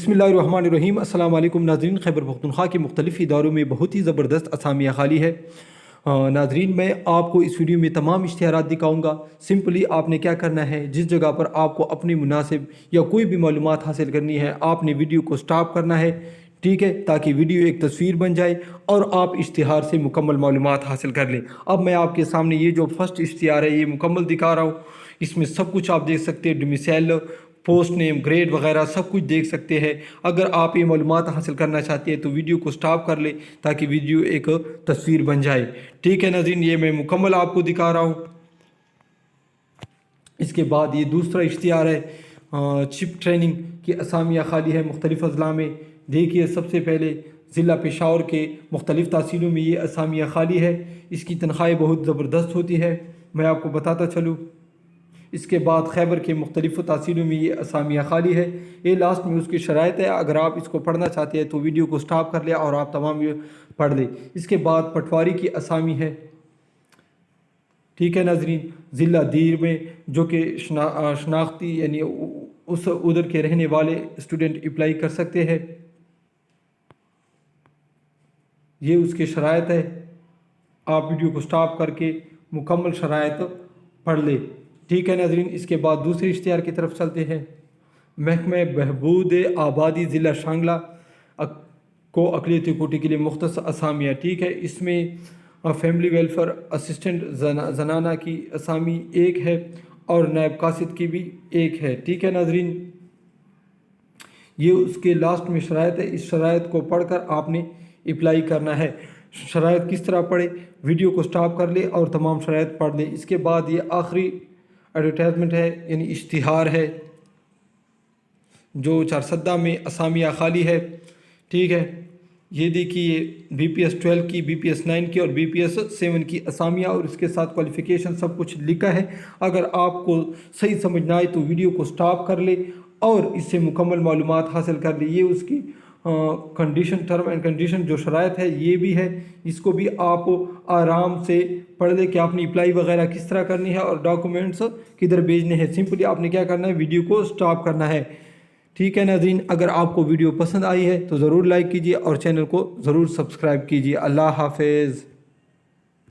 बिस्मिल्लाहिर्रहमानिर्रहीम। अस्सलाम वालेकुम नाज़रीन। खैबर पख्तूनख्वा के मुख्तलिफ़ इदारों में बहुत ही ज़बरदस्त असामियाँ खाली है। नाज़रीन, मैं आपको इस वीडियो में तमाम इश्तिहारात दिखाऊंगा। सिंपली आपने क्या करना है, जिस जगह पर आपको अपनी मुनासिब या कोई भी मालूमात हासिल करनी है, आपने वीडियो को स्टॉप करना है, ठीक है, ताकि वीडियो एक तस्वीर बन जाए और आप इश्तिहार से मुकम्मल मालूमात हासिल कर लें। अब मैं आपके सामने ये जो फर्स्ट इश्तिहार है ये मुकम्मल दिखा रहा हूँ। इसमें सब कुछ आप देख सकते हैं, डोमिसाइल, पोस्ट नेम, ग्रेड वगैरह सब कुछ देख सकते हैं। अगर आप ये मालूमात हासिल करना चाहते हैं तो वीडियो को स्टॉप कर लें ताकि वीडियो एक तस्वीर बन जाए। ठीक है नाज़रीन, ये मैं मुकम्मल आपको दिखा रहा हूँ। इसके बाद ये दूसरा इश्तिहार है, चिप ट्रेनिंग की असामियाँ खाली है मुख्तलिफ़ अजला में। देखिए, सबसे पहले ज़िला पेशावर के मुख्तलिफ़ तहसीलों में ये असामियाँ खाली है। इसकी तनख्वाहें बहुत ज़बरदस्त होती है, मैं आपको बताता चलूँ। इसके बाद खैबर के मुख्तलिफ़ तहसीलों में ये असामियाँ खाली है। ये लास्ट में उसकी शराइत है। अगर आप इसको पढ़ना चाहते हैं तो वीडियो को स्टॉप कर लें और आप तमाम ये पढ़ लें। इसके बाद पटवारी की असामी है। ठीक है नाज़रीन, ज़िला दीर में, जो कि शनाख्ती यानी उस उधर के रहने वाले स्टूडेंट अप्लाई कर सकते हैं। ये उसकी शराइत है। आप वीडियो को स्टॉप करके मुकम्मल शराइत पढ़ लें। ठीक है नाज़रीन, इसके बाद दूसरे इश्तिहार की तरफ चलते हैं। महकमा बहबूद आबादी ज़िला शांगला को अक़लियती कोटी के लिए मुख्तस असामियाँ। ठीक है, इसमें फैमिली वेलफेयर असिस्टेंट जनाना की असामी एक है और नायब कासिद की भी एक है। ठीक है नाज़रीन, ये उसके लास्ट में शराइत है। इस शराइत को पढ़कर आपने अप्लाई करना है। शराइत किस तरह पढ़े, वीडियो को स्टॉप कर ले और तमाम शराइत पढ़ लें। इसके बाद ये आखिरी एडवर्टाइजमेंट है, यानी इश्तिहार है, जो चारसद्दा में असामियाँ खाली है। ठीक है, ये देखिए, BPS 12 की, BPS 9 की और BPS 7 की असामियाँ और इसके साथ क्वालिफ़िकेशन सब कुछ लिखा है। अगर आपको सही समझ ना आए तो वीडियो को स्टॉप कर ले और इससे मुकम्मल मालूमात हासिल कर ले। ये उसकी कंडीशन, टर्म एंड कंडीशन जो शराइत है ये भी है। इसको भी आप आराम से पढ़ ले कि आपने अप्लाई वगैरह किस तरह करनी है और डॉक्यूमेंट्स किधर भेजने हैं। सिंपली आपने क्या करना है, वीडियो को स्टॉप करना है। ठीक है नाज़रीन, अगर आपको वीडियो पसंद आई है तो ज़रूर लाइक कीजिए और चैनल को ज़रूर सब्सक्राइब कीजिए। अल्लाह हाफ़िज़।